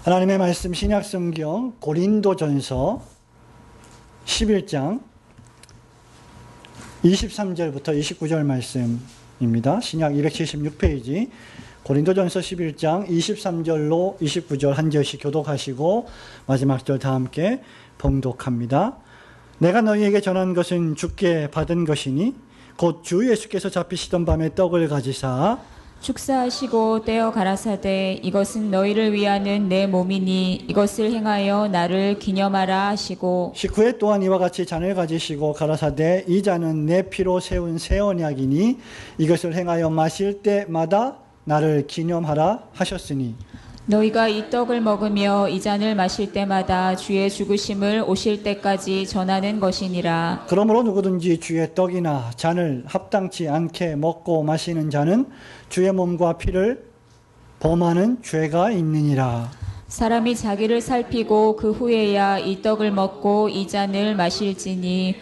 하나님의 말씀 신약성경 고린도전서 11장 23절부터 29절 말씀입니다. 신약 276페이지 고린도전서 11장 23절로 29절 한 절씩 교독하시고 마지막 절 다 함께 봉독합니다. 내가 너희에게 전한 것은 주께 받은 것이니 곧 주 예수께서 잡히시던 밤에 떡을 가지사 축사하시고 떼어 가라사대 이것은 너희를 위하는 내 몸이니 이것을 행하여 나를 기념하라 하시고 식후에 또한 이와 같이 잔을 가지시고 가라사대 이 잔은 내 피로 세운 새 언약이니 이것을 행하여 마실 때마다 나를 기념하라 하셨으니 너희가 이 떡을 먹으며 이 잔을 마실 때마다 주의 죽으심을 오실 때까지 전하는 것이니라. 그러므로 누구든지 주의 떡이나 잔을 합당치 않게 먹고 마시는 자는 주의 몸과 피를 범하는 죄가 있느니라. 사람이 자기를 살피고 그 후에야 이 떡을 먹고 이 잔을 마실지니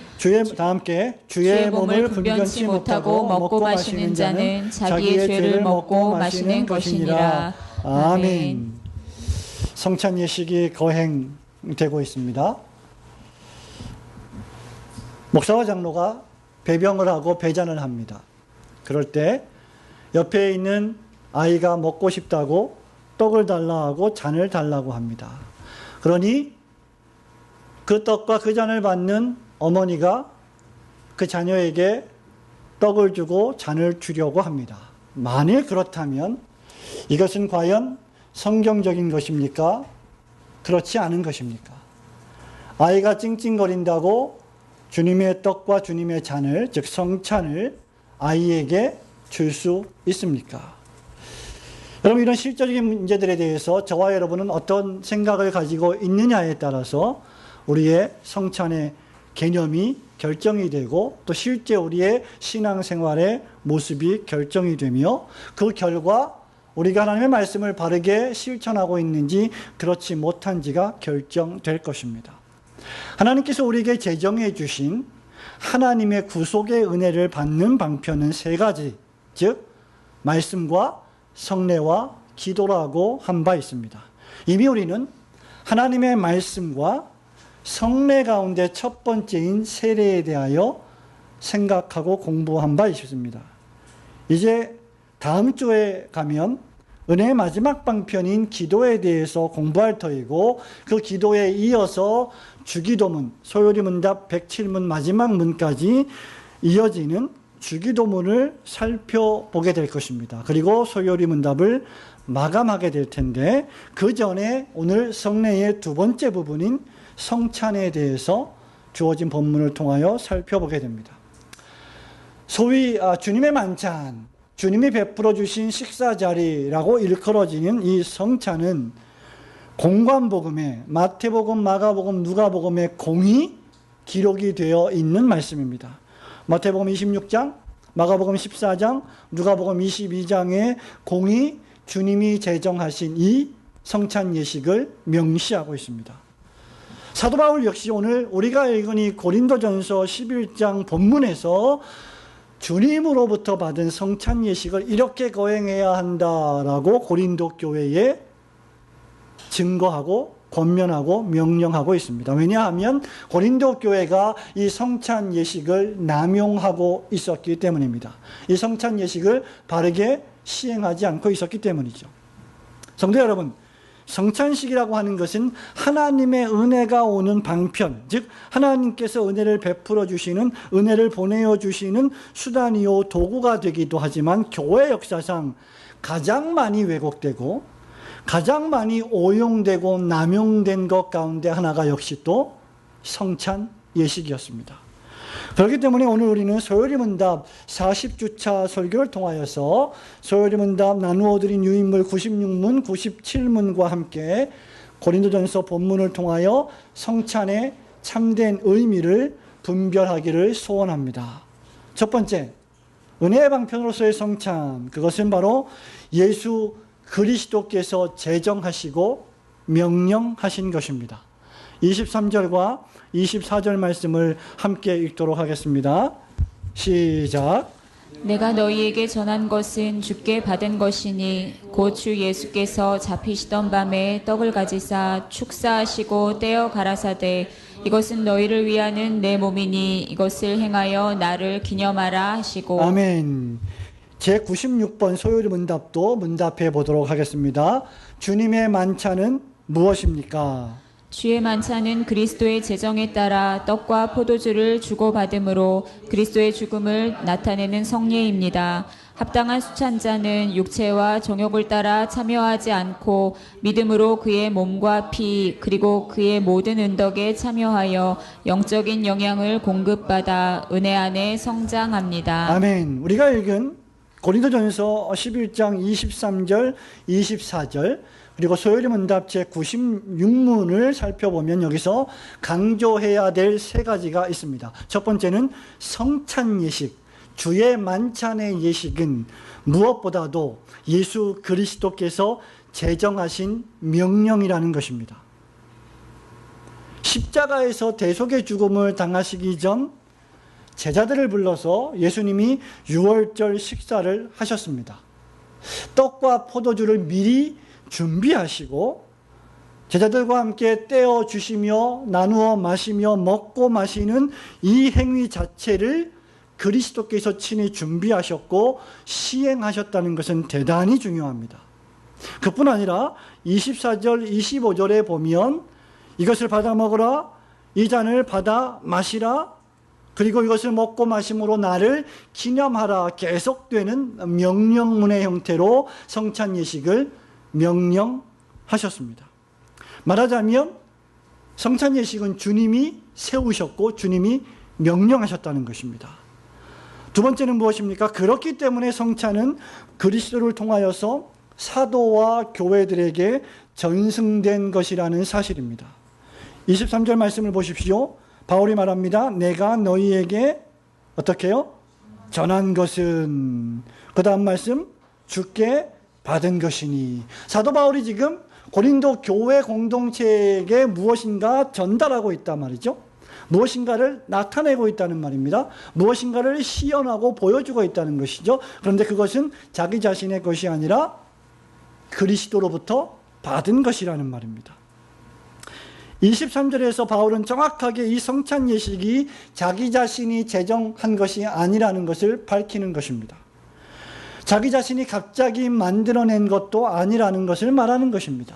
다 함께 주의 몸을 분변치 못하고 먹고 마시는 자는 자기의 죄를 먹고 마시는 것이니라. 아멘. 성찬 예식이 거행되고 있습니다. 목사와 장로가 배병을 하고 배잔을 합니다. 그럴 때 옆에 있는 아이가 먹고 싶다고 떡을 달라 하고 잔을 달라고 합니다. 그러니 그 떡과 그 잔을 받는 어머니가 그 자녀에게 떡을 주고 잔을 주려고 합니다. 만일 그렇다면 이것은 과연 성경적인 것입니까? 그렇지 않은 것입니까? 아이가 찡찡거린다고 주님의 떡과 주님의 잔을, 즉 성찬을 아이에게 줄 수 있습니까? 여러분, 이런 실질적인 문제들에 대해서 저와 여러분은 어떤 생각을 가지고 있느냐에 따라서 우리의 성찬의 개념이 결정이 되고 또 실제 우리의 신앙생활의 모습이 결정이 되며 그 결과 우리가 하나님의 말씀을 바르게 실천하고 있는지 그렇지 못한지가 결정될 것입니다. 하나님께서 우리에게 제정해 주신 하나님의 구속의 은혜를 받는 방편은 세 가지, 즉 말씀과 성례와 기도라고 한 바 있습니다. 이미 우리는 하나님의 말씀과 성례 가운데 첫 번째인 세례에 대하여 생각하고 공부한 바 있습니다. 이제 다음 주에 가면 은혜의 마지막 방편인 기도에 대해서 공부할 터이고 그 기도에 이어서 주기도문, 소요리문답 107문 마지막 문까지 이어지는 주기도문을 살펴보게 될 것입니다. 그리고 소요리문답을 마감하게 될 텐데 그 전에 오늘 성례의 두 번째 부분인 성찬에 대해서 주어진 본문을 통하여 살펴보게 됩니다. 소위 주님의 만찬, 주님이 베풀어 주신 식사자리라고 일컬어지는 이 성찬은 공관복음에 마태복음, 마가복음, 누가복음에 공히 기록이 되어 있는 말씀입니다. 마태복음 26장, 마가복음 14장, 누가복음 22장에 공히 주님이 제정하신 이 성찬 예식을 명시하고 있습니다. 사도 바울 역시 오늘 우리가 읽은 이 고린도전서 11장 본문에서 주님으로부터 받은 성찬 예식을 이렇게 거행해야 한다라고 고린도 교회에 증거하고 권면하고 명령하고 있습니다. 왜냐하면 고린도 교회가 이 성찬 예식을 남용하고 있었기 때문입니다. 이 성찬 예식을 바르게 시행하지 않고 있었기 때문이죠. 성도 여러분, 성찬식이라고 하는 것은 하나님의 은혜가 오는 방편, 즉 하나님께서 은혜를 베풀어 주시는, 은혜를 보내어 주시는 수단이요 도구가 되기도 하지만 교회 역사상 가장 많이 왜곡되고 가장 많이 오용되고 남용된 것 가운데 하나가 역시 또 성찬 예식이었습니다. 그렇기 때문에 오늘 우리는 소요리문답 40주차 설교를 통하여서 소요리문답 나누어드린 유인물 96문, 97문과 함께 고린도전서 본문을 통하여 성찬의 참된 의미를 분별하기를 소원합니다. 첫 번째, 은혜의 방편으로서의 성찬, 그것은 바로 예수 그리스도께서 제정하시고 명령하신 것입니다. 23절과 24절 말씀을 함께 읽도록 하겠습니다. 시작. 내가 너희에게 전한 것은 주께 받은 것이니 곧 주 예수께서 잡히시던 밤에 떡을 가지사 축사하시고 떼어 가라사대 이것은 너희를 위하는 내 몸이니 이것을 행하여 나를 기념하라 하시고. 아멘. 제96번 소요리 문답도 문답해 보도록 하겠습니다. 주님의 만찬은 무엇입니까? 주의 만찬은 그리스도의 제정에 따라 떡과 포도주를 주고받음으로 그리스도의 죽음을 나타내는 성례입니다. 합당한 수찬자는 육체와 정욕을 따라 참여하지 않고 믿음으로 그의 몸과 피 그리고 그의 모든 은덕에 참여하여 영적인 영향을 공급받아 은혜 안에 성장합니다. 아멘. 우리가 읽은 고린도전서 11장 23절, 24절 그리고 소요리 문답 제96문을 살펴보면 여기서 강조해야 될 세 가지가 있습니다. 첫 번째는 성찬 예식, 주의 만찬의 예식은 무엇보다도 예수 그리스도께서 제정하신 명령이라는 것입니다. 십자가에서 대속의 죽음을 당하시기 전 제자들을 불러서 예수님이 유월절 식사를 하셨습니다. 떡과 포도주를 미리 준비하시고 제자들과 함께 떼어 주시며 나누어 마시며 먹고 마시는 이 행위 자체를 그리스도께서 친히 준비하셨고 시행하셨다는 것은 대단히 중요합니다. 그뿐 아니라 24절 25절에 보면 이것을 받아 먹으라 이 잔을 받아 마시라 그리고 이것을 먹고 마심으로 나를 기념하라 계속되는 명령문의 형태로 성찬 예식을 명령하셨습니다. 말하자면 성찬 예식은 주님이 세우셨고 주님이 명령하셨다는 것입니다. 두 번째는 무엇입니까? 그렇기 때문에 성찬은 그리스도를 통하여서 사도와 교회들에게 전승된 것이라는 사실입니다. 23절 말씀을 보십시오. 바울이 말합니다. 내가 너희에게 어떻게 해요? 전한 것은 그 다음 말씀 주께 받은 것이니 사도 바울이 지금 고린도 교회 공동체에게 무엇인가 전달하고 있단 말이죠. 무엇인가를 나타내고 있다는 말입니다. 무엇인가를 시연하고 보여주고 있다는 것이죠. 그런데 그것은 자기 자신의 것이 아니라 그리스도로부터 받은 것이라는 말입니다. 23절에서 바울은 정확하게 이 성찬 예식이 자기 자신이 제정한 것이 아니라는 것을 밝히는 것입니다. 자기 자신이 갑자기 만들어낸 것도 아니라는 것을 말하는 것입니다.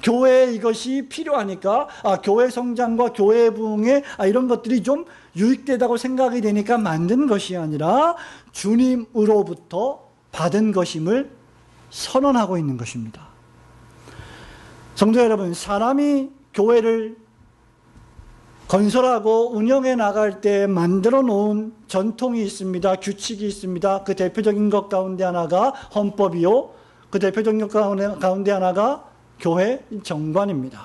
교회에 이것이 필요하니까 교회 성장과 교회 부흥에 이런 것들이 좀 유익되다고 생각이 되니까 만든 것이 아니라 주님으로부터 받은 것임을 선언하고 있는 것입니다. 성도 여러분, 사람이 교회를 건설하고 운영해 나갈 때 만들어 놓은 전통이 있습니다. 규칙이 있습니다. 그 대표적인 것 가운데 하나가 헌법이요. 그 대표적인 것 가운데 하나가 교회 정관입니다.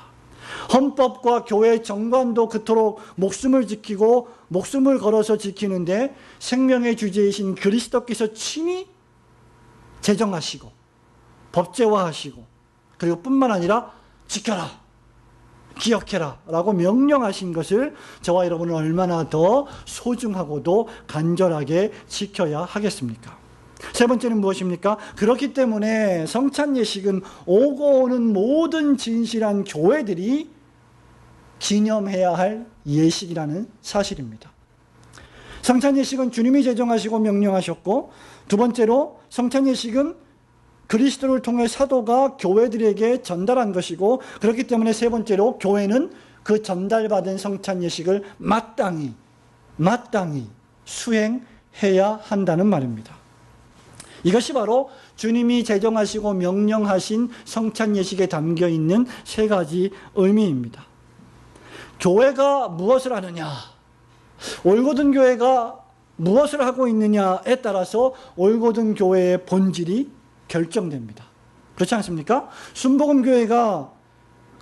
헌법과 교회 정관도 그토록 목숨을 지키고 목숨을 걸어서 지키는데 생명의 주제이신 그리스도께서 친히 제정하시고 법제화하시고 그리고 뿐만 아니라 지켜라, 기억해라 라고 명령하신 것을 저와 여러분은 얼마나 더 소중하고도 간절하게 지켜야 하겠습니까? 세 번째는 무엇입니까? 그렇기 때문에 성찬 예식은 오고 오는 모든 진실한 교회들이 기념해야 할 예식이라는 사실입니다. 성찬 예식은 주님이 제정하시고 명령하셨고, 두 번째로 성찬 예식은 그리스도를 통해 사도가 교회들에게 전달한 것이고, 그렇기 때문에 세 번째로 교회는 그 전달받은 성찬 예식을 마땅히 수행해야 한다는 말입니다. 이것이 바로 주님이 제정하시고 명령하신 성찬 예식에 담겨 있는 세 가지 의미입니다. 교회가 무엇을 하느냐, 올고든 교회가 무엇을 하고 있느냐에 따라서 올고든 교회의 본질이 결정됩니다. 그렇지 않습니까? 순복음교회가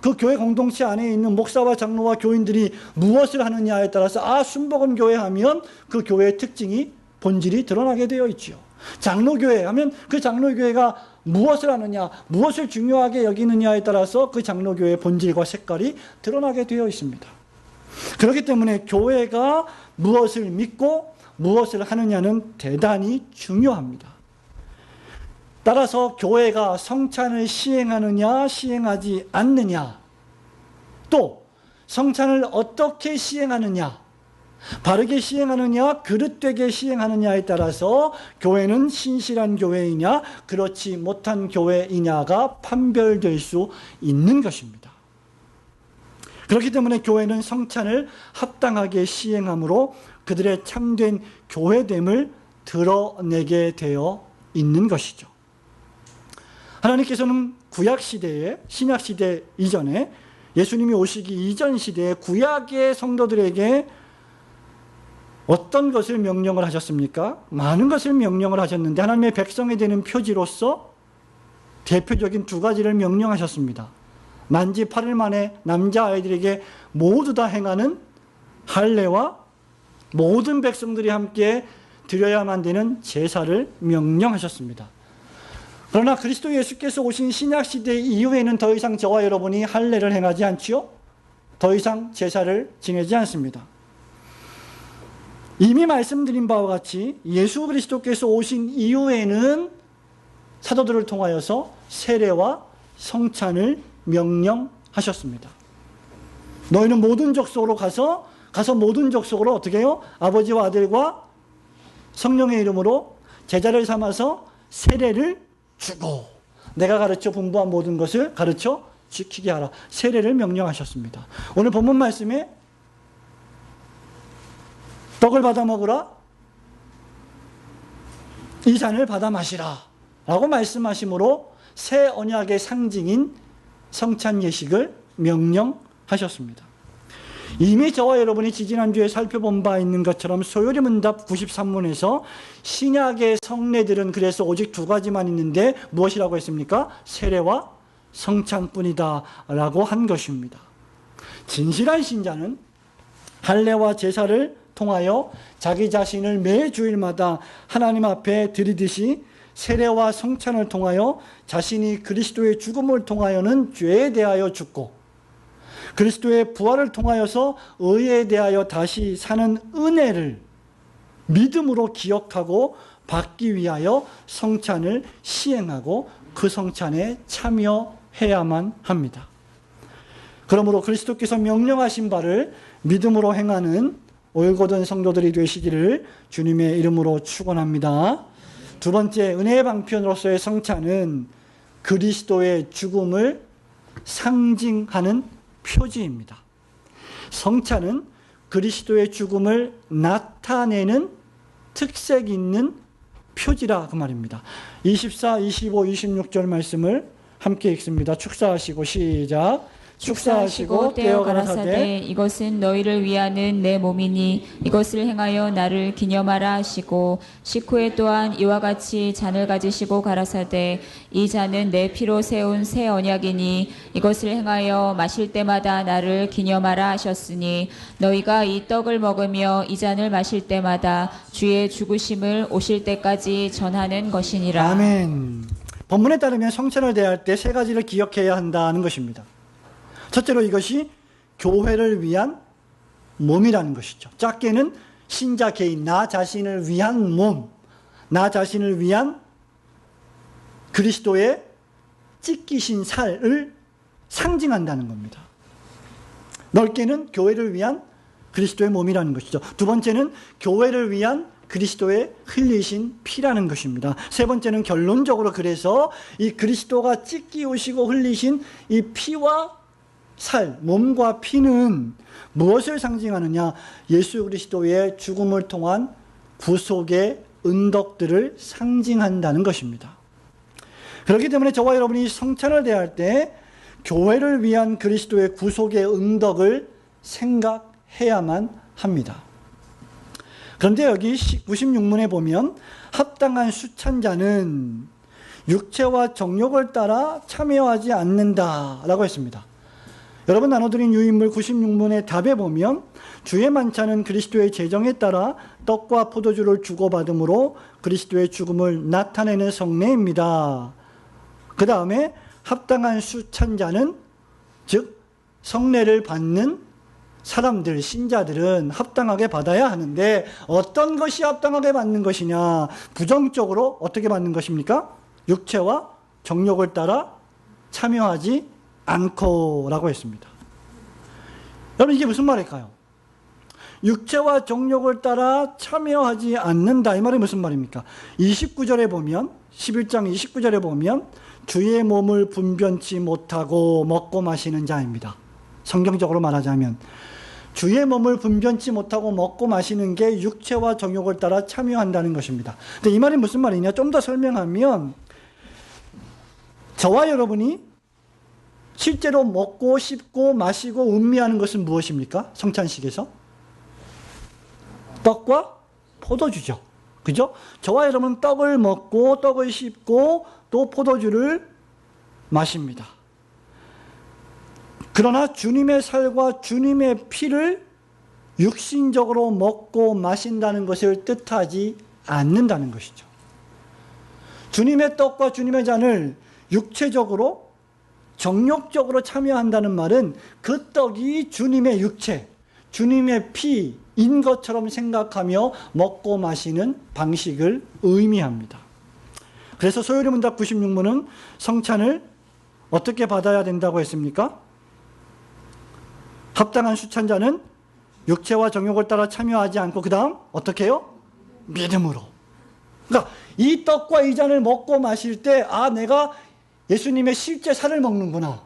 그 교회 공동체 안에 있는 목사와 장로와 교인들이 무엇을 하느냐에 따라서 순복음교회 하면 그 교회의 특징이 본질이 드러나게 되어 있죠. 장로교회 하면 그 장로교회가 무엇을 하느냐, 무엇을 중요하게 여기느냐에 따라서 그 장로교회의 본질과 색깔이 드러나게 되어 있습니다. 그렇기 때문에 교회가 무엇을 믿고 무엇을 하느냐는 대단히 중요합니다. 따라서 교회가 성찬을 시행하느냐 시행하지 않느냐, 또 성찬을 어떻게 시행하느냐, 바르게 시행하느냐 그릇되게 시행하느냐에 따라서 교회는 신실한 교회이냐 그렇지 못한 교회이냐가 판별될 수 있는 것입니다. 그렇기 때문에 교회는 성찬을 합당하게 시행함으로 그들의 참된 교회됨을 드러내게 되어 있는 것이죠. 하나님께서는 구약시대에, 신약시대 이전에, 예수님이 오시기 이전 시대에 구약의 성도들에게 어떤 것을 명령을 하셨습니까? 많은 것을 명령을 하셨는데 하나님의 백성이 되는 표지로서 대표적인 두 가지를 명령하셨습니다. 만지 8일 만에 남자아이들에게 모두 다 행하는 할례와 모든 백성들이 함께 드려야만 되는 제사를 명령하셨습니다. 그러나 그리스도 예수께서 오신 신약시대 이후에는 더 이상 저와 여러분이 할례를 행하지 않지요? 더 이상 제사를 지내지 않습니다. 이미 말씀드린 바와 같이 예수 그리스도께서 오신 이후에는 사도들을 통하여서 세례와 성찬을 명령하셨습니다. 너희는 모든 족속으로 가서 모든 족속으로 어떻게 해요? 아버지와 아들과 성령의 이름으로 제자를 삼아서 세례를 주고 내가 가르쳐 분부한 모든 것을 가르쳐 지키게 하라. 세례를 명령하셨습니다. 오늘 본문 말씀에 떡을 받아 먹으라, 이 잔을 받아 마시라 라고 말씀하심으로 새 언약의 상징인 성찬 예식을 명령하셨습니다. 이미 저와 여러분이 지지난주에 살펴본 바 있는 것처럼 소요리 문답 93문에서 신약의 성례들은 그래서 오직 두 가지만 있는데 무엇이라고 했습니까? 세례와 성찬뿐이다 라고 한 것입니다. 진실한 신자는 할례와 제사를 통하여 자기 자신을 매 주일마다 하나님 앞에 드리듯이 세례와 성찬을 통하여 자신이 그리스도의 죽음을 통하여는 죄에 대하여 죽고 그리스도의 부활을 통하여서 의에 대하여 다시 사는 은혜를 믿음으로 기억하고 받기 위하여 성찬을 시행하고 그 성찬에 참여해야만 합니다. 그러므로 그리스도께서 명령하신 바를 믿음으로 행하는 올곧은 성도들이 되시기를 주님의 이름으로 축원합니다. 두 번째, 은혜의 방편으로서의 성찬은 그리스도의 죽음을 상징하는 표지입니다. 성찬은 그리스도의 죽음을 나타내는 특색 있는 표지라 그 말입니다. 24, 25, 26절 말씀을 함께 읽습니다. 축사하시고 시작. 축사하시고 떼어 가라사대 이것은 너희를 위하는 내 몸이니 이것을 행하여 나를 기념하라 하시고 식후에 또한 이와 같이 잔을 가지시고 가라사대 이 잔은 내 피로 세운 새 언약이니 이것을 행하여 마실 때마다 나를 기념하라 하셨으니 너희가 이 떡을 먹으며 이 잔을 마실 때마다 주의 죽으심을 오실 때까지 전하는 것이니라. 아멘. 본문에 따르면 성찬을 대할 때 세 가지를 기억해야 한다는 것입니다. 첫째로 이것이 교회를 위한 몸이라는 것이죠. 작게는 신자 개인, 나 자신을 위한 몸, 나 자신을 위한 그리스도의 찢기신 살을 상징한다는 겁니다. 넓게는 교회를 위한 그리스도의 몸이라는 것이죠. 두 번째는 교회를 위한 그리스도의 흘리신 피라는 것입니다. 세 번째는 결론적으로 그래서 이 그리스도가 찢기우시고 흘리신 이 피와 살, 몸과 피는 무엇을 상징하느냐? 예수 그리스도의 죽음을 통한 구속의 은덕들을 상징한다는 것입니다. 그렇기 때문에 저와 여러분이 성찬을 대할 때 교회를 위한 그리스도의 구속의 은덕을 생각해야만 합니다. 그런데 여기 96문에 보면 합당한 수찬자는 육체와 정욕을 따라 참여하지 않는다라고 했습니다. 여러분 나눠드린 유인물 96문의 답에 보면 주의 만찬은 그리스도의 제정에 따라 떡과 포도주를 주고받음으로 그리스도의 죽음을 나타내는 성례입니다. 그 다음에 합당한 수찬자는 즉 성례를 받는 사람들, 신자들은 합당하게 받아야 하는데 어떤 것이 합당하게 받는 것이냐? 부정적으로 어떻게 받는 것입니까? 육체와 정욕을 따라 참여하지 않고라고 했습니다. 여러분 이게 무슨 말일까요? 육체와 정욕을 따라 참여하지 않는다. 이 말이 무슨 말입니까? 29절에 보면 11장 29절에 보면 주의 몸을 분변치 못하고 먹고 마시는 자입니다. 성경적으로 말하자면 주의 몸을 분변치 못하고 먹고 마시는 게 육체와 정욕을 따라 참여한다는 것입니다. 근데 이 말이 무슨 말이냐? 좀 더 설명하면 저와 여러분이 실제로 먹고 씹고 마시고 음미하는 것은 무엇입니까? 성찬식에서 떡과 포도주죠. 그죠? 저와 여러분은 떡을 먹고 떡을 씹고 또 포도주를 마십니다. 그러나 주님의 살과 주님의 피를 육신적으로 먹고 마신다는 것을 뜻하지 않는다는 것이죠. 주님의 떡과 주님의 잔을 육체적으로 정욕적으로 참여한다는 말은 그 떡이 주님의 육체, 주님의 피인 것처럼 생각하며 먹고 마시는 방식을 의미합니다. 그래서 소요리문답 96문은 성찬을 어떻게 받아야 된다고 했습니까? 합당한 수찬자는 육체와 정욕을 따라 참여하지 않고 그 다음 어떻게 해요? 믿음으로. 그러니까 이 떡과 이 잔을 먹고 마실 때 내가 예수님의 실제 살을 먹는구나.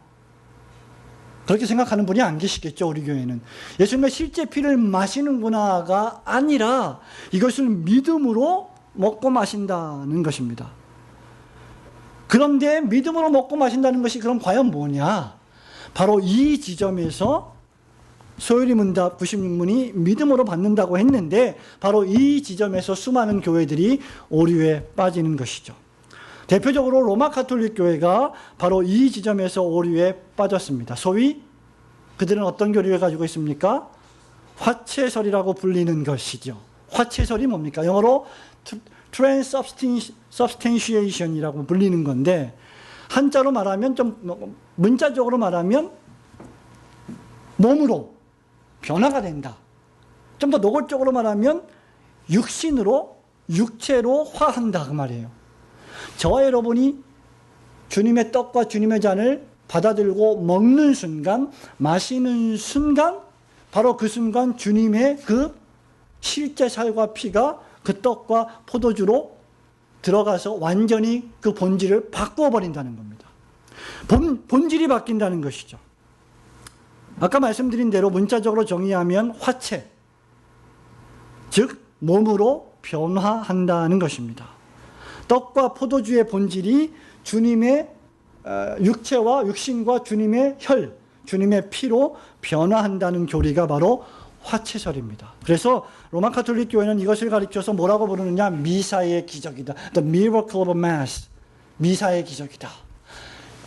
그렇게 생각하는 분이 안 계시겠죠, 우리 교회는. 예수님의 실제 피를 마시는구나가 아니라 이것을 믿음으로 먹고 마신다는 것입니다. 그런데 믿음으로 먹고 마신다는 것이 그럼 과연 뭐냐? 바로 이 지점에서 소요리문답 96문이 믿음으로 받는다고 했는데 바로 이 지점에서 수많은 교회들이 오류에 빠지는 것이죠. 대표적으로 로마 가톨릭 교회가 바로 이 지점에서 오류에 빠졌습니다. 소위 그들은 어떤 교리를 가지고 있습니까? 화채설이라고 불리는 것이죠. 화채설이 뭡니까? 영어로 transubstantiation이라고 불리는 건데 한자로 말하면 좀 문자적으로 말하면 몸으로 변화가 된다. 좀 더 노골적으로 말하면 육신으로 육체로 화한다 그 말이에요. 저와 여러분이 주님의 떡과 주님의 잔을 받아들고 먹는 순간, 마시는 순간, 바로 그 순간 주님의 그 실제 살과 피가 그 떡과 포도주로 들어가서 완전히 그 본질을 바꾸어 버린다는 겁니다. 본질이 바뀐다는 것이죠. 아까 말씀드린 대로 문자적으로 정의하면 화채, 즉 몸으로 변화한다는 것입니다. 떡과 포도주의 본질이 주님의 육체와 육신과 주님의 혈, 주님의 피로 변화한다는 교리가 바로 화채설입니다. 그래서 로마 가톨릭 교회는 이것을 가리켜서 뭐라고 부르느냐? 미사의 기적이다. The miracle of mass. 미사의 기적이다.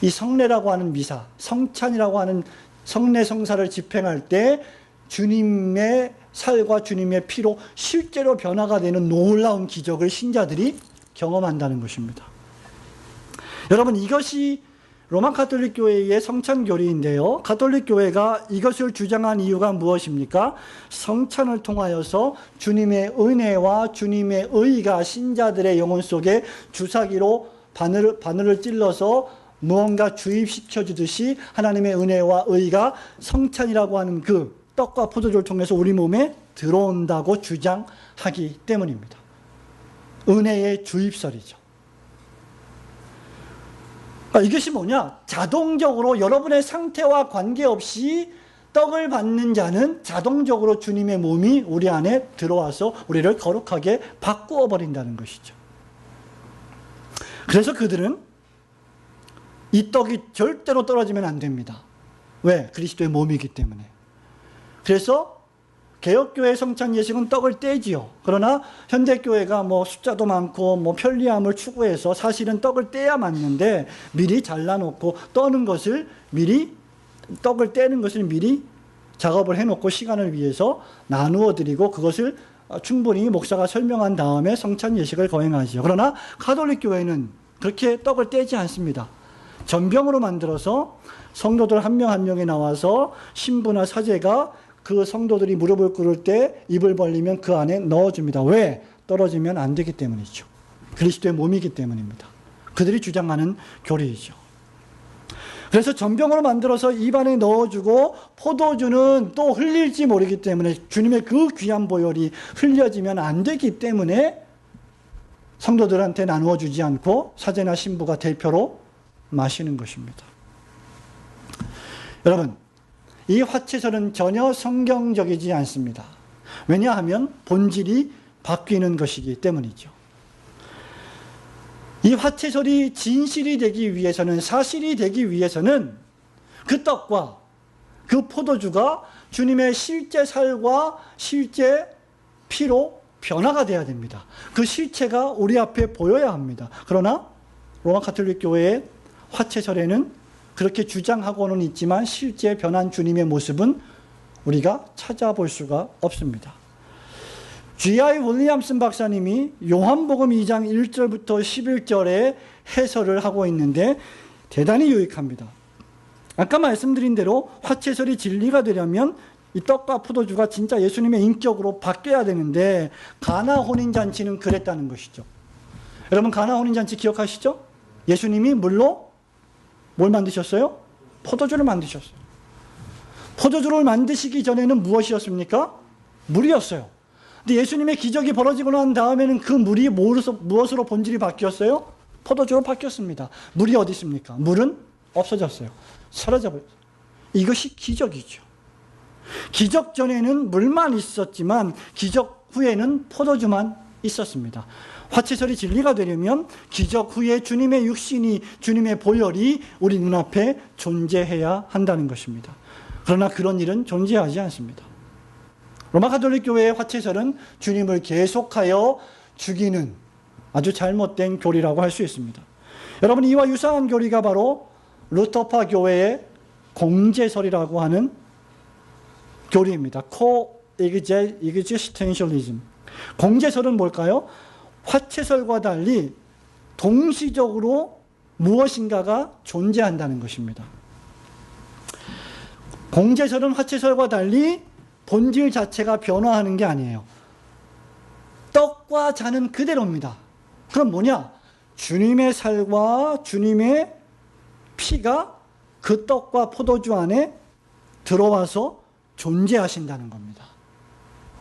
이 성례라고 하는 미사, 성찬이라고 하는 성례 성사를 집행할 때 주님의 살과 주님의 피로 실제로 변화가 되는 놀라운 기적을 신자들이 경험한다는 것입니다. 여러분 이것이 로마 가톨릭 교회의 성찬 교리인데요. 가톨릭 교회가 이것을 주장한 이유가 무엇입니까? 성찬을 통하여서 주님의 은혜와 주님의 의가 신자들의 영혼 속에 주사기로 바늘을 찔러서 무언가 주입시켜 주듯이 하나님의 은혜와 의가 성찬이라고 하는 그 떡과 포도주를 통해서 우리 몸에 들어온다고 주장하기 때문입니다. 은혜의 주입설이죠. 이것이 뭐냐? 자동적으로 여러분의 상태와 관계없이 떡을 받는 자는 자동적으로 주님의 몸이 우리 안에 들어와서 우리를 거룩하게 바꾸어 버린다는 것이죠. 그래서 그들은 이 떡이 절대로 떨어지면 안 됩니다. 왜? 그리스도의 몸이기 때문에. 그래서 개혁교회 성찬 예식은 떡을 떼지요. 그러나 현대교회가 뭐 숫자도 많고 뭐 편리함을 추구해서 사실은 떡을 떼야 맞는데 미리 잘라놓고 떡을 떼는 것을 미리 작업을 해놓고 시간을 위해서 나누어 드리고 그것을 충분히 목사가 설명한 다음에 성찬 예식을 거행하지요. 그러나 가톨릭 교회는 그렇게 떡을 떼지 않습니다. 전병으로 만들어서 성도들 한 명 한 명이 나와서 신부나 사제가 그 성도들이 무릎을 꿇을 때 입을 벌리면 그 안에 넣어줍니다. 왜? 떨어지면 안 되기 때문이죠. 그리스도의 몸이기 때문입니다. 그들이 주장하는 교리이죠. 그래서 전병으로 만들어서 입안에 넣어주고 포도주는 또 흘릴지 모르기 때문에 주님의 그 귀한 보혈이 흘려지면 안 되기 때문에 성도들한테 나누어 주지 않고 사제나 신부가 대표로 마시는 것입니다. 여러분, 이 화채설은 전혀 성경적이지 않습니다. 왜냐하면 본질이 바뀌는 것이기 때문이죠. 이 화채설이 진실이 되기 위해서는, 사실이 되기 위해서는 그 떡과 그 포도주가 주님의 실제 살과 실제 피로 변화가 돼야 됩니다. 그 실체가 우리 앞에 보여야 합니다. 그러나 로마 가톨릭 교회의 화채설에는 그렇게 주장하고는 있지만 실제 변한 주님의 모습은 우리가 찾아볼 수가 없습니다. G.I. 윌리엄슨 박사님이 요한복음 2장 1절부터 11절에 해설을 하고 있는데 대단히 유익합니다. 아까 말씀드린 대로 화채설이 진리가 되려면 이 떡과 포도주가 진짜 예수님의 인격으로 바뀌어야 되는데 가나 혼인잔치는 그랬다는 것이죠. 여러분, 가나 혼인잔치 기억하시죠? 예수님이 물로 뭘 만드셨어요? 포도주를 만드셨어요. 포도주를 만드시기 전에는 무엇이었습니까? 물이었어요. 근데 예수님의 기적이 벌어지고 난 다음에는 그 물이 무엇으로 본질이 바뀌었어요? 포도주로 바뀌었습니다. 물이 어디 있습니까? 물은 없어졌어요. 사라져 버렸어요. 이것이 기적이죠. 기적 전에는 물만 있었지만 기적 후에는 포도주만 있었습니다. 화채설이 진리가 되려면 기적 후에 주님의 육신이, 주님의 보혈이 우리 눈앞에 존재해야 한다는 것입니다. 그러나 그런 일은 존재하지 않습니다. 로마 가톨릭 교회의 화채설은 주님을 계속하여 죽이는 아주 잘못된 교리라고 할 수 있습니다. 여러분, 이와 유사한 교리가 바로 루터파 교회의 공제설이라고 하는 교리입니다. co-existentialism. 공제설은 뭘까요? 화채설과 달리 동시적으로 무엇인가가 존재한다는 것입니다. 공제설은 화채설과 달리 본질 자체가 변화하는 게 아니에요. 떡과 잔은 그대로입니다. 그럼 뭐냐? 주님의 살과 주님의 피가 그 떡과 포도주 안에 들어와서 존재하신다는 겁니다.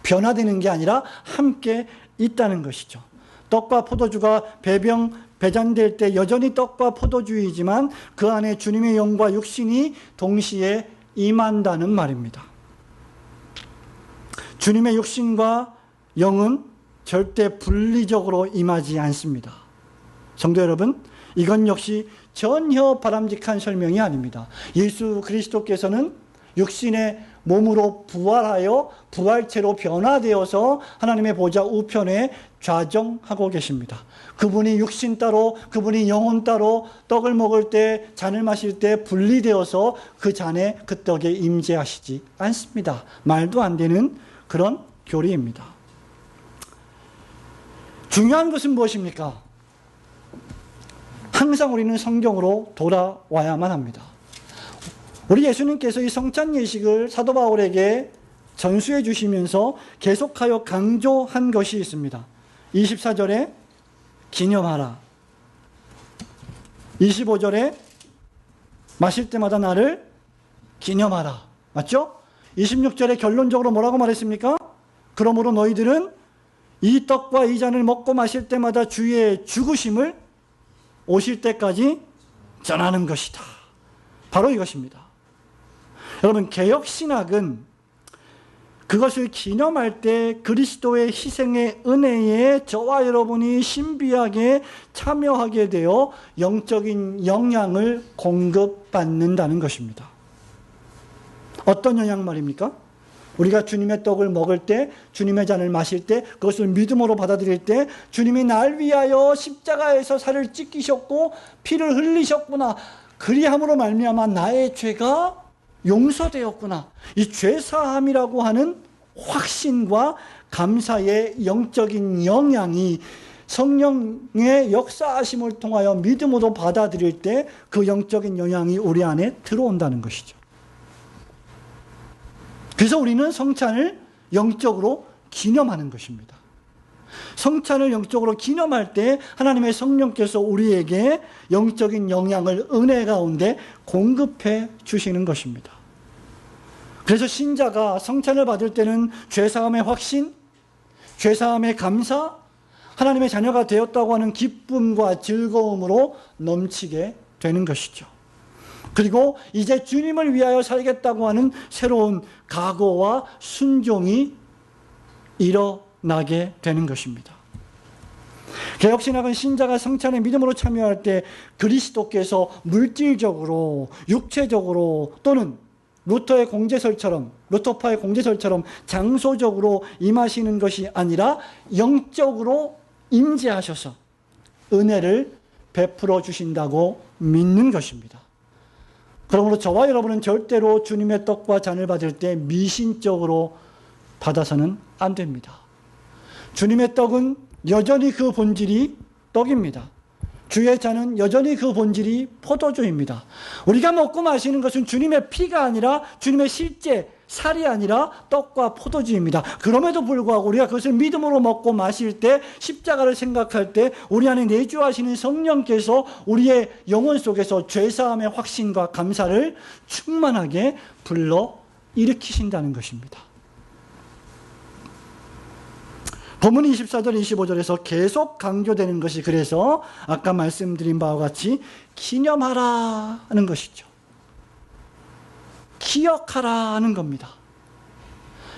변화되는 게 아니라 함께 있다는 것이죠. 떡과 포도주가 배잔될 때 여전히 떡과 포도주이지만 그 안에 주님의 영과 육신이 동시에 임한다는 말입니다. 주님의 육신과 영은 절대 분리적으로 임하지 않습니다. 성도 여러분, 이건 역시 전혀 바람직한 설명이 아닙니다. 예수 그리스도께서는 육신의 몸으로 부활하여 부활체로 변화되어서 하나님의 보좌 우편에 좌정하고 계십니다. 그분이 육신 따로, 그분이 영혼 따로 떡을 먹을 때, 잔을 마실 때 분리되어서 그 잔에, 그 떡에 임재하시지 않습니다. 말도 안 되는 그런 교리입니다. 중요한 것은 무엇입니까? 항상 우리는 성경으로 돌아와야만 합니다. 우리 예수님께서 이 성찬 예식을 사도 바울에게 전수해 주시면서 계속하여 강조한 것이 있습니다. 24절에 기념하라. 25절에 마실 때마다 나를 기념하라. 맞죠? 26절에 결론적으로 뭐라고 말했습니까? 그러므로 너희들은 이 떡과 이 잔을 먹고 마실 때마다 주의 죽으심을 오실 때까지 전하는 것이다. 바로 이것입니다. 여러분, 개혁신학은 그것을 기념할 때 그리스도의 희생의 은혜에 저와 여러분이 신비하게 참여하게 되어 영적인 영향을 공급받는다는 것입니다. 어떤 영향 말입니까? 우리가 주님의 떡을 먹을 때, 주님의 잔을 마실 때, 그것을 믿음으로 받아들일 때 주님이 날 위하여 십자가에서 살을 찢기셨고 피를 흘리셨구나. 그리함으로 말미암아 나의 죄가 용서되었구나. 이 죄사함이라고 하는 확신과 감사의 영적인 영향이 성령의 역사하심을 통하여 믿음으로 받아들일 때 그 영적인 영향이 우리 안에 들어온다는 것이죠. 그래서 우리는 성찬을 영적으로 기념하는 것입니다. 성찬을 영적으로 기념할 때 하나님의 성령께서 우리에게 영적인 영향을 은혜 가운데 공급해 주시는 것입니다. 그래서 신자가 성찬을 받을 때는 죄사함의 확신, 죄사함의 감사, 하나님의 자녀가 되었다고 하는 기쁨과 즐거움으로 넘치게 되는 것이죠. 그리고 이제 주님을 위하여 살겠다고 하는 새로운 각오와 순종이 일어나게 되는 것입니다. 개혁신학은 신자가 성찬에 믿음으로 참여할 때 그리스도께서 물질적으로, 육체적으로 또는 루터파의 공제설처럼 장소적으로 임하시는 것이 아니라 영적으로 임재하셔서 은혜를 베풀어 주신다고 믿는 것입니다. 그러므로 저와 여러분은 절대로 주님의 떡과 잔을 받을 때 미신적으로 받아서는 안 됩니다. 주님의 떡은 여전히 그 본질이 떡입니다. 주의 잔은 여전히 그 본질이 포도주입니다. 우리가 먹고 마시는 것은 주님의 피가 아니라 주님의 실제 살이 아니라 떡과 포도주입니다. 그럼에도 불구하고 우리가 그것을 믿음으로 먹고 마실 때, 십자가를 생각할 때 우리 안에 내주하시는 성령께서 우리의 영혼 속에서 죄사함의 확신과 감사를 충만하게 불러 일으키신다는 것입니다. 본문 24절 25절에서 계속 강조되는 것이, 그래서 아까 말씀드린 바와 같이 기념하라 하는 것이죠. 기억하라 하는 겁니다.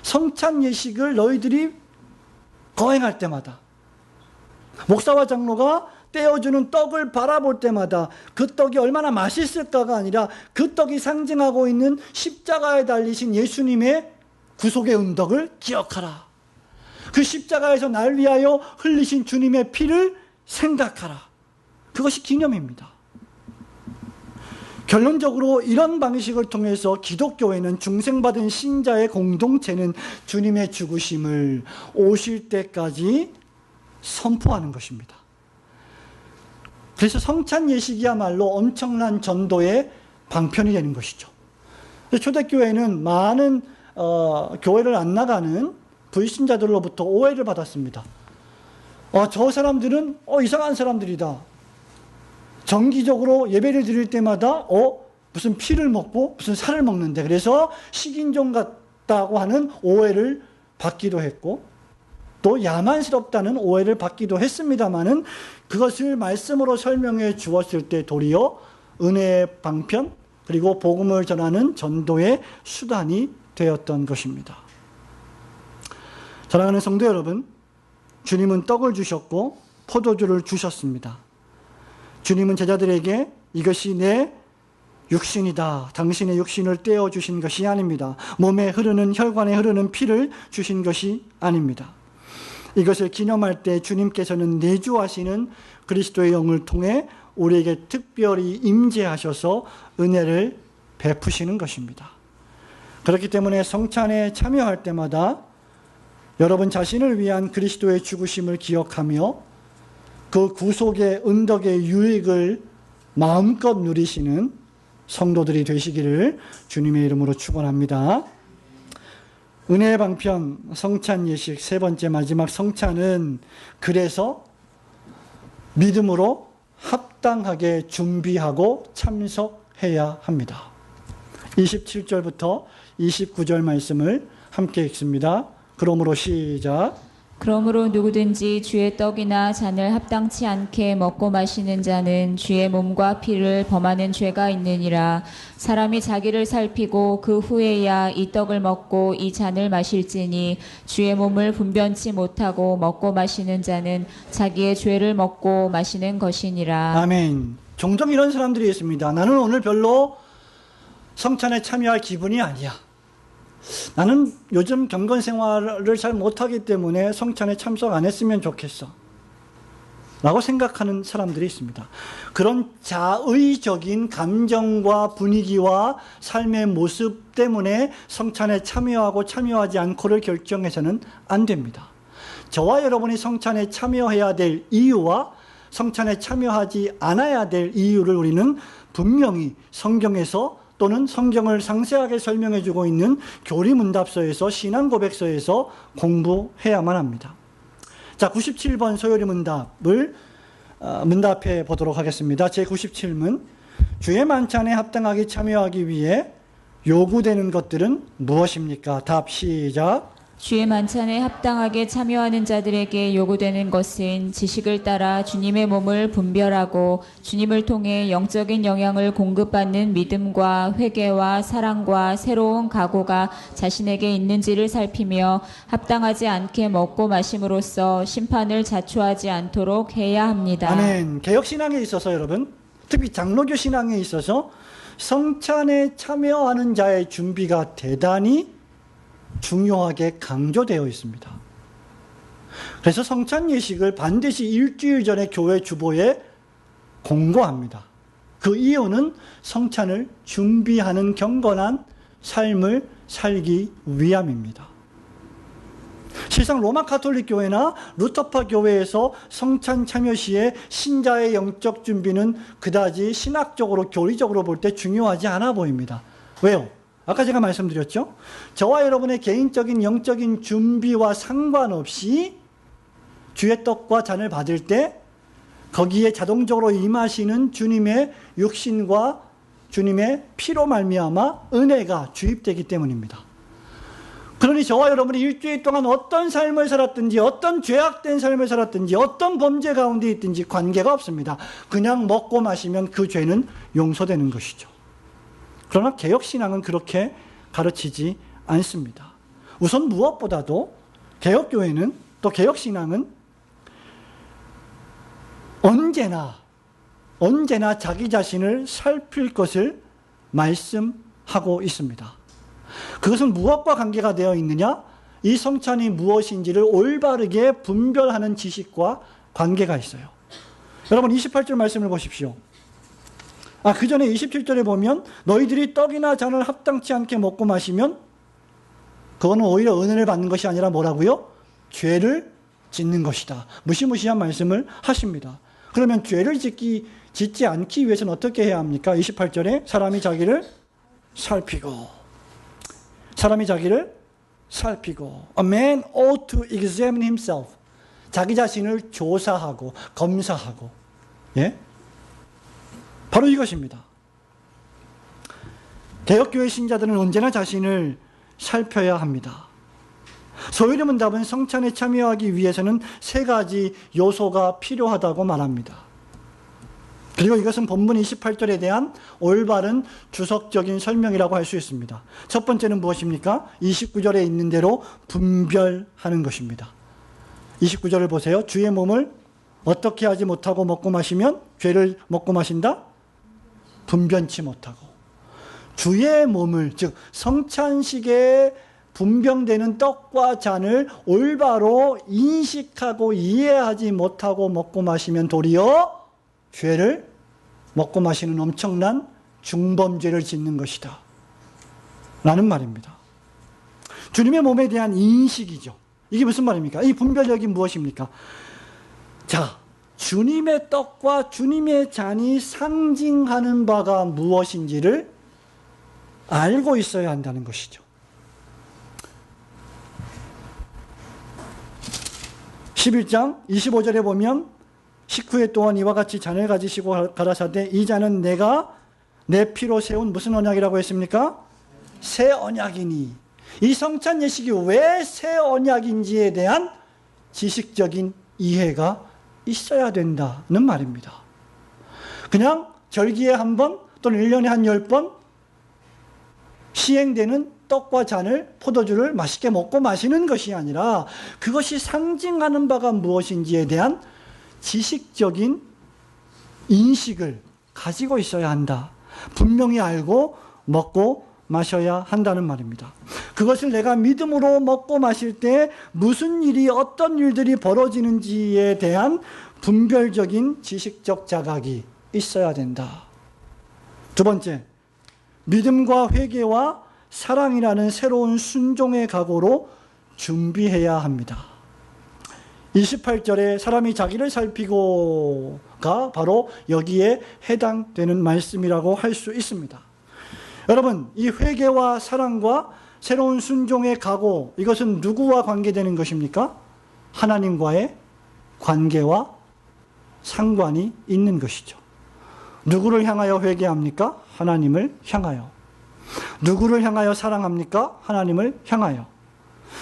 성찬 예식을 너희들이 거행할 때마다, 목사와 장로가 떼어주는 떡을 바라볼 때마다 그 떡이 얼마나 맛있을까가 아니라 그 떡이 상징하고 있는 십자가에 달리신 예수님의 구속의 은덕을 기억하라. 그 십자가에서 날 위하여 흘리신 주님의 피를 생각하라. 그것이 기념입니다. 결론적으로 이런 방식을 통해서 기독교회는 중생받은 신자의 공동체는 주님의 죽으심을 오실 때까지 선포하는 것입니다. 그래서 성찬 예식이야말로 엄청난 전도의 방편이 되는 것이죠. 초대교회는 많은 교회를 안 나가는 불신자들로부터 오해를 받았습니다. 저 사람들은 이상한 사람들이다. 정기적으로 예배를 드릴 때마다 무슨 피를 먹고 무슨 살을 먹는데, 그래서 식인종 같다고 하는 오해를 받기도 했고, 또 야만스럽다는 오해를 받기도 했습니다마는 그것을 말씀으로 설명해 주었을 때 도리어 은혜의 방편, 그리고 복음을 전하는 전도의 수단이 되었던 것입니다. 사랑하는 성도 여러분, 주님은 떡을 주셨고 포도주를 주셨습니다. 주님은 제자들에게 이것이 내 육신이다, 당신의 육신을 떼어주신 것이 아닙니다. 몸에 흐르는, 혈관에 흐르는 피를 주신 것이 아닙니다. 이것을 기념할 때 주님께서는 내주하시는 그리스도의 영을 통해 우리에게 특별히 임재하셔서 은혜를 베푸시는 것입니다. 그렇기 때문에 성찬에 참여할 때마다 여러분 자신을 위한 그리스도의 죽으심을 기억하며 그 구속의 은덕의 유익을 마음껏 누리시는 성도들이 되시기를 주님의 이름으로 축원합니다. 은혜의 방편 성찬 예식 세 번째 마지막 성찬은 그래서 믿음으로 합당하게 준비하고 참석해야 합니다. 27절부터 29절 말씀을 함께 읽습니다. 그러므로 시작. 그러므로 누구든지 주의 떡이나 잔을 합당치 않게 먹고 마시는 자는 주의 몸과 피를 범하는 죄가 있느니라. 사람이 자기를 살피고 그 후에야 이 떡을 먹고 이 잔을 마실지니 주의 몸을 분변치 못하고 먹고 마시는 자는 자기의 죄를 먹고 마시는 것이니라. 아멘. 종종 이런 사람들이 있습니다. 나는 오늘 별로 성찬에 참여할 기분이 아니야. 나는 요즘 경건 생활을 잘 못하기 때문에 성찬에 참석 안 했으면 좋겠어 라고 생각하는 사람들이 있습니다. 그런 자의적인 감정과 분위기와 삶의 모습 때문에 성찬에 참여하고 참여하지 않고를 결정해서는 안 됩니다. 저와 여러분이 성찬에 참여해야 될 이유와 성찬에 참여하지 않아야 될 이유를 우리는 분명히 성경에서 또는 성경을 상세하게 설명해 주고 있는 교리문답서에서 신앙고백서에서 공부해야만 합니다. 자, 97번 소요리 문답을 문답해 보도록 하겠습니다. 제97문, 주의 만찬에 합당하게 참여하기 위해 요구되는 것들은 무엇입니까? 답 시작. 주의 만찬에 합당하게 참여하는 자들에게 요구되는 것은 지식을 따라 주님의 몸을 분별하고 주님을 통해 영적인 영향을 공급받는 믿음과 회개와 사랑과 새로운 각오가 자신에게 있는지를 살피며 합당하지 않게 먹고 마심으로써 심판을 자초하지 않도록 해야 합니다. 아멘. 개혁신앙에 있어서 여러분, 특히 장로교 신앙에 있어서 성찬에 참여하는 자의 준비가 대단히 중요하게 강조되어 있습니다. 그래서 성찬 예식을 반드시 일주일 전에 교회 주보에 공고합니다. 그 이유는 성찬을 준비하는 경건한 삶을 살기 위함입니다. 실상 로마 가톨릭 교회나 루터파 교회에서 성찬 참여 시에 신자의 영적 준비는 그다지 신학적으로 교리적으로 볼 때 중요하지 않아 보입니다. 왜요? 아까 제가 말씀드렸죠? 저와 여러분의 개인적인 영적인 준비와 상관없이 주의 떡과 잔을 받을 때 거기에 자동적으로 임하시는 주님의 육신과 주님의 피로 말미암아 은혜가 주입되기 때문입니다. 그러니 저와 여러분이 일주일 동안 어떤 삶을 살았든지, 어떤 죄악된 삶을 살았든지, 어떤 범죄 가운데 있든지 관계가 없습니다. 그냥 먹고 마시면 그 죄는 용서되는 것이죠. 그러나 개혁신앙은 그렇게 가르치지 않습니다. 우선 무엇보다도 개혁교회는, 또 개혁신앙은 언제나 자기 자신을 살필 것을 말씀하고 있습니다. 그것은 무엇과 관계가 되어 있느냐? 이 성찬이 무엇인지를 올바르게 분별하는 지식과 관계가 있어요. 여러분 28절 말씀을 보십시오. 그 전에 27절에 보면 너희들이 떡이나 잔을 합당치 않게 먹고 마시면 그거는 오히려 은혜를 받는 것이 아니라 뭐라고요? 죄를 짓는 것이다. 무시무시한 말씀을 하십니다. 그러면 죄를 짓지 않기 위해서는 어떻게 해야 합니까? 28절에 사람이 자기를 살피고 A man ought to examine himself. 자기 자신을 조사하고 검사하고, 예? 바로 이것입니다. 개혁교회 신자들은 언제나 자신을 살펴야 합니다. 소요리 문답은 성찬에 참여하기 위해서는 3가지 요소가 필요하다고 말합니다. 그리고 이것은 본문 28절에 대한 올바른 주석적인 설명이라고 할 수 있습니다. 첫 번째는 무엇입니까? 29절에 있는 대로 분별하는 것입니다. 29절을 보세요. 주의 몸을 어떻게 하지 못하고 먹고 마시면 죄를 먹고 마신다? 분변치 못하고. 주의 몸을, 즉 성찬식에 분병되는 떡과 잔을 올바로 인식하고 이해하지 못하고 먹고 마시면 도리어 죄를 먹고 마시는 엄청난 중범죄를 짓는 것이다 라는 말입니다. 주님의 몸에 대한 인식이죠. 이게 무슨 말입니까? 이 분별력이 무엇입니까? 자, 주님의 떡과 주님의 잔이 상징하는 바가 무엇인지를 알고 있어야 한다는 것이죠. 11장 25절에 보면 식후에 또한 이와 같이 잔을 가지시고 가라사대 이 잔은 내가 내 피로 세운 무슨 언약이라고 했습니까? 새 언약이니. 이 성찬 예식이 왜 새 언약인지에 대한 지식적인 이해가 있어야 된다는 말입니다. 그냥 절기에 한 번 또는 1년에 한 10번 시행되는 떡과 잔을, 포도주를 맛있게 먹고 마시는 것이 아니라 그것이 상징하는 바가 무엇인지에 대한 지식적인 인식을 가지고 있어야 한다. 분명히 알고 먹고 마셔야 한다는 말입니다. 그것을 내가 믿음으로 먹고 마실 때 무슨 일이, 어떤 일들이 벌어지는지에 대한 분별적인 지식적 자각이 있어야 된다. 두 번째, 믿음과 회개와 사랑이라는 새로운 순종의 각오로 준비해야 합니다. 28절에 사람이 자기를 살피고가 바로 여기에 해당되는 말씀이라고 할 수 있습니다. 여러분, 이 회개와 사랑과 새로운 순종의 각오, 이것은 누구와 관계되는 것입니까? 하나님과의 관계와 상관이 있는 것이죠. 누구를 향하여 회개합니까? 하나님을 향하여. 누구를 향하여 사랑합니까? 하나님을 향하여.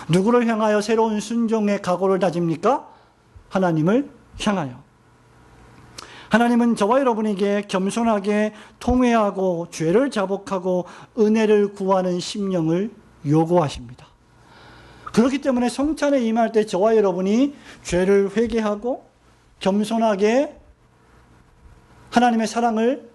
누구를 향하여 새로운 순종의 각오를 다집니까? 하나님을 향하여. 하나님은 저와 여러분에게 겸손하게 통회하고 죄를 자복하고 은혜를 구하는 심령을 요구하십니다. 그렇기 때문에 성찬에 임할 때 저와 여러분이 죄를 회개하고 겸손하게 하나님의 사랑을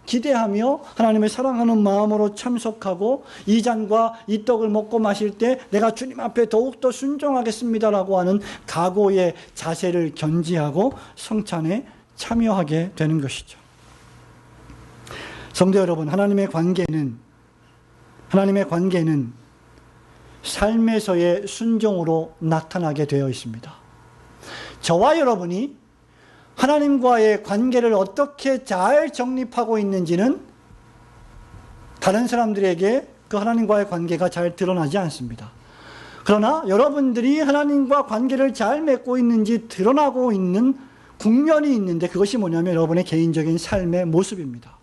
기대하며 하나님의 사랑하는 마음으로 참석하고 이 잔과 이 떡을 먹고 마실 때 내가 주님 앞에 더욱더 순종하겠습니다라고 하는 각오의 자세를 견지하고 성찬에 참여하게 되는 것이죠. 성도 여러분, 하나님의 관계는 삶에서의 순종으로 나타나게 되어 있습니다. 저와 여러분이 하나님과의 관계를 어떻게 잘 정립하고 있는지는 다른 사람들에게 그 하나님과의 관계가 잘 드러나지 않습니다. 그러나 여러분들이 하나님과 관계를 잘 맺고 있는지 드러나고 있는 국면이 있는데 그것이 뭐냐면 여러분의 개인적인 삶의 모습입니다.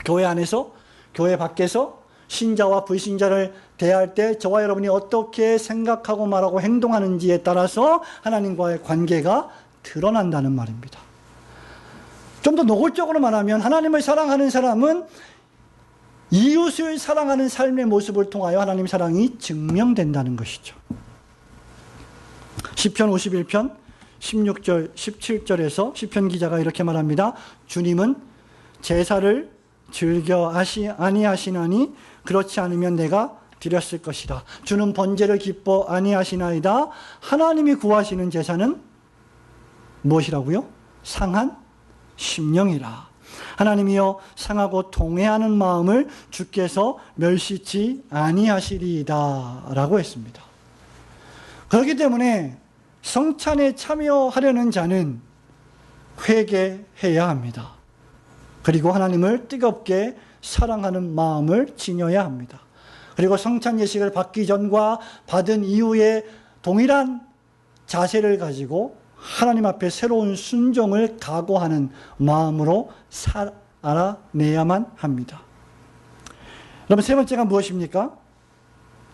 교회 안에서, 교회 밖에서 신자와 불신자를 대할 때 저와 여러분이 어떻게 생각하고 말하고 행동하는지에 따라서 하나님과의 관계가 드러난다는 말입니다. 좀 더 노골적으로 말하면 하나님을 사랑하는 사람은 이웃을 사랑하는 삶의 모습을 통하여 하나님 사랑이 증명된다는 것이죠. 시편 51편 16절 17절에서 시편 기자가 이렇게 말합니다. 주님은 제사를 즐겨 아니하시나니 그렇지 않으면 내가 드렸을 것이다. 주는 번제를 기뻐 아니하시나이다. 하나님이 구하시는 제사는 무엇이라고요? 상한 심령이라. 하나님이여 상하고 통회하는 마음을 주께서 멸시치 아니하시리이다 라고 했습니다. 그렇기 때문에 성찬에 참여하려는 자는 회개해야 합니다. 그리고 하나님을 뜨겁게 사랑하는 마음을 지녀야 합니다. 그리고 성찬 예식을 받기 전과 받은 이후에 동일한 자세를 가지고 하나님 앞에 새로운 순종을 각오하는 마음으로 살아내야만 합니다. 그러면 세 번째가 무엇입니까?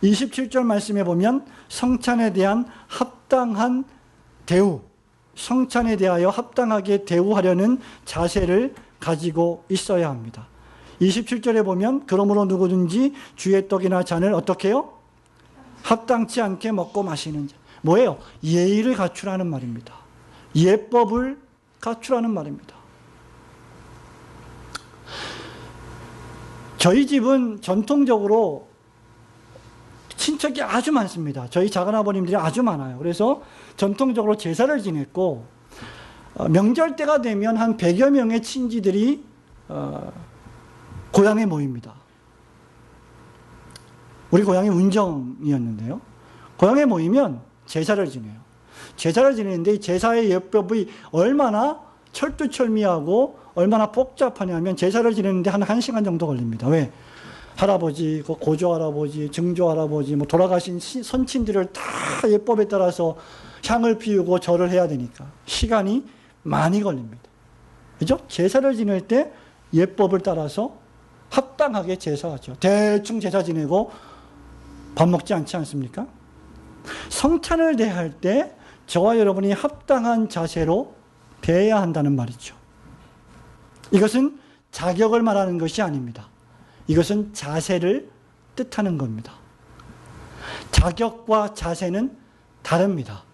27절 말씀에 보면 성찬에 대한 합당한 대우, 성찬에 대하여 합당하게 대우하려는 자세를 가지고 있어야 합니다. 27절에 보면 그러므로 누구든지 주의 떡이나 잔을 어떻게 해요? 합당치 않게 먹고 마시는 자. 뭐예요? 예의를 갖추라는 말입니다. 예법을 갖추라는 말입니다. 저희 집은 전통적으로 친척이 아주 많습니다. 저희 작은아버님들이 아주 많아요. 그래서 전통적으로 제사를 지냈고 명절 때가 되면 한 100여 명의 친지들이 고향에 모입니다. 우리 고향이 운정이었는데요. 고향에 모이면 제사를 지내요. 제사를 지내는데 이 제사의 예법이 얼마나 철두철미하고 얼마나 복잡하냐면 제사를 지내는데 한 1시간 정도 걸립니다. 왜? 할아버지, 고조할아버지, 증조할아버지, 돌아가신 선친들을 다 예법에 따라서 향을 피우고 절을 해야 되니까 시간이 많이 걸립니다. 그죠? 제사를 지낼 때 예법을 따라서 합당하게 제사하죠. 대충 제사 지내고 밥 먹지 않지 않습니까? 성찬을 대할 때 저와 여러분이 합당한 자세로 대해야 한다는 말이죠. 이것은 자격을 말하는 것이 아닙니다. 이것은 자세를 뜻하는 겁니다. 자격과 자세는 다릅니다.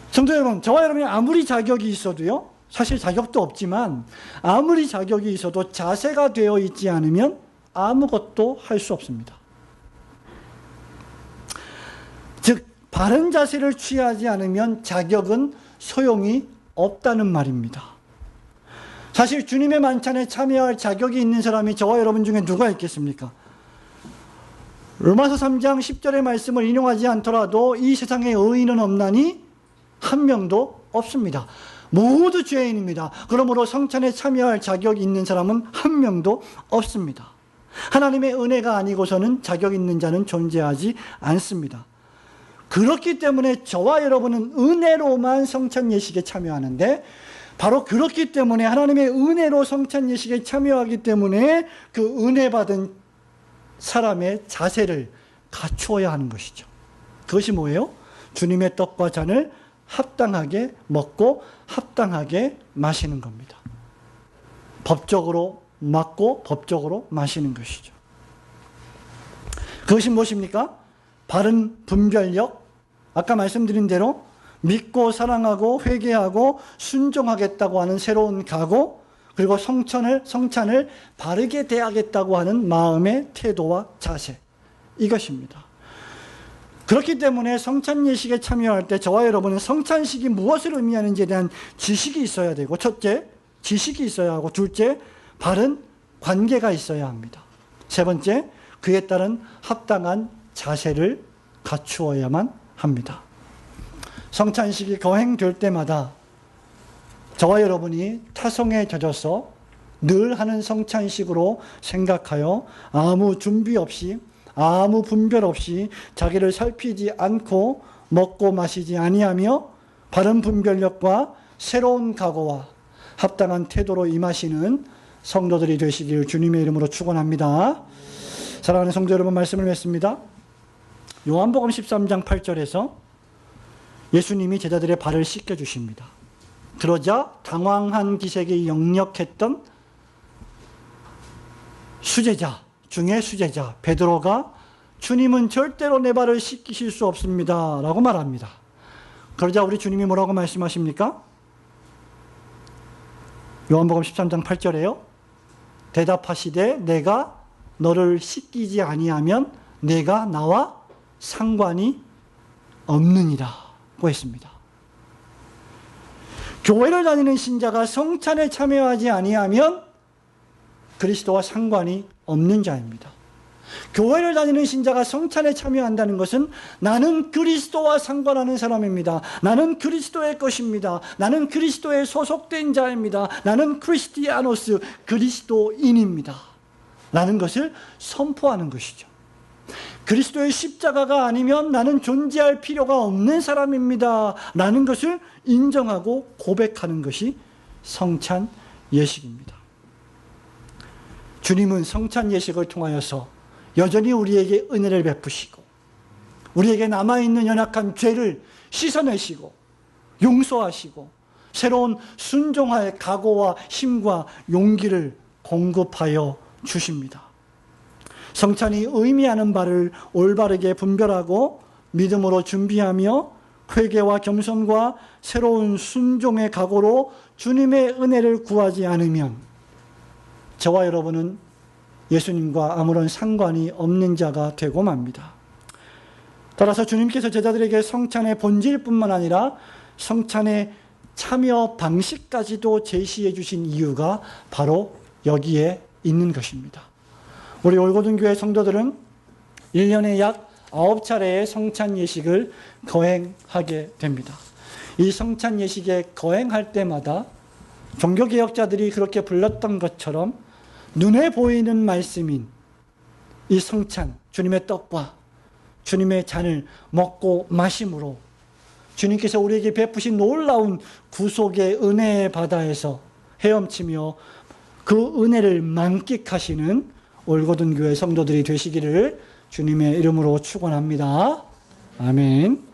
성도 여러분, 저와 여러분이 아무리 자격이 있어도요, 사실 자격도 없지만 아무리 자격이 있어도 자세가 되어 있지 않으면 아무것도 할 수 없습니다. 즉 바른 자세를 취하지 않으면 자격은 소용이 없다는 말입니다. 사실 주님의 만찬에 참여할 자격이 있는 사람이 저와 여러분 중에 누가 있겠습니까? 로마서 3장 10절의 말씀을 인용하지 않더라도 이 세상에 의인은 없나니 한 명도 없습니다. 모두 죄인입니다. 그러므로 성찬에 참여할 자격이 있는 사람은 한 명도 없습니다. 하나님의 은혜가 아니고서는 자격 있는 자는 존재하지 않습니다. 그렇기 때문에 저와 여러분은 은혜로만 성찬 예식에 참여하는데, 바로 그렇기 때문에 하나님의 은혜로 성찬 예식에 참여하기 때문에 그 은혜 받은 사람의 자세를 갖추어야 하는 것이죠. 그것이 뭐예요? 주님의 떡과 잔을 합당하게 먹고 합당하게 마시는 겁니다. 법적으로 맞고 법적으로 마시는 것이죠. 그것이 무엇입니까? 바른 분별력, 아까 말씀드린 대로 믿고 사랑하고 회개하고 순종하겠다고 하는 새로운 각오, 그리고 성찬을 바르게 대하겠다고 하는 마음의 태도와 자세, 이것입니다. 그렇기 때문에 성찬 예식에 참여할 때 저와 여러분은 성찬식이 무엇을 의미하는지에 대한 지식이 있어야 되고, 첫째, 지식이 있어야 하고, 둘째, 바른 관계가 있어야 합니다. 세 번째, 그에 따른 합당한 자세를 갖추어야만 합니다. 성찬식이 거행될 때마다 저와 여러분이 타성에 젖어서 늘 하는 성찬식으로 생각하여 아무 준비 없이, 아무 분별 없이 자기를 살피지 않고 먹고 마시지 아니하며 바른 분별력과 새로운 각오와 합당한 태도로 임하시는 성도들이 되시길 주님의 이름으로 축원합니다. 사랑하는 성도 여러분, 말씀을 맺습니다. 요한복음 13장 8절에서 예수님이 제자들의 발을 씻겨주십니다. 그러자 당황한 기색이 역력했던 수제자 중에 수제자 베드로가 주님은 절대로 내 발을 씻기실 수 없습니다 라고 말합니다. 그러자 우리 주님이 뭐라고 말씀하십니까? 요한복음 13장 8절에요. 대답하시되 내가 너를 씻기지 아니하면 내가 나와 상관이 없느니라 고 했습니다. 교회를 다니는 신자가 성찬에 참여하지 아니하면 그리스도와 상관이 없는 자입니다. 교회를 다니는 신자가 성찬에 참여한다는 것은 나는 그리스도와 상관하는 사람입니다. 나는 그리스도의 것입니다. 나는 그리스도에 소속된 자입니다. 나는 크리스티아노스, 그리스도인입니다 라는 것을 선포하는 것이죠. 그리스도의 십자가가 아니면 나는 존재할 필요가 없는 사람입니다 라는 것을 인정하고 고백하는 것이 성찬 예식입니다. 주님은 성찬 예식을 통하여서 여전히 우리에게 은혜를 베푸시고 우리에게 남아있는 연약한 죄를 씻어내시고 용서하시고 새로운 순종할 각오와 힘과 용기를 공급하여 주십니다. 성찬이 의미하는 바를 올바르게 분별하고 믿음으로 준비하며 회개와 겸손과 새로운 순종의 각오로 주님의 은혜를 구하지 않으면 저와 여러분은 예수님과 아무런 상관이 없는 자가 되고 맙니다. 따라서 주님께서 제자들에게 성찬의 본질뿐만 아니라 성찬의 참여 방식까지도 제시해 주신 이유가 바로 여기에 있는 것입니다. 우리 올고든교회 성도들은 1년에 약 9차례의 성찬 예식을 거행하게 됩니다. 이 성찬 예식에 거행할 때마다 종교개혁자들이 그렇게 불렀던 것처럼 눈에 보이는 말씀인 이 성찬, 주님의 떡과 주님의 잔을 먹고 마심으로 주님께서 우리에게 베푸신 놀라운 구속의 은혜의 바다에서 헤엄치며 그 은혜를 만끽하시는 올고든교회 성도들이 되시기를 주님의 이름으로 축원합니다. 아멘.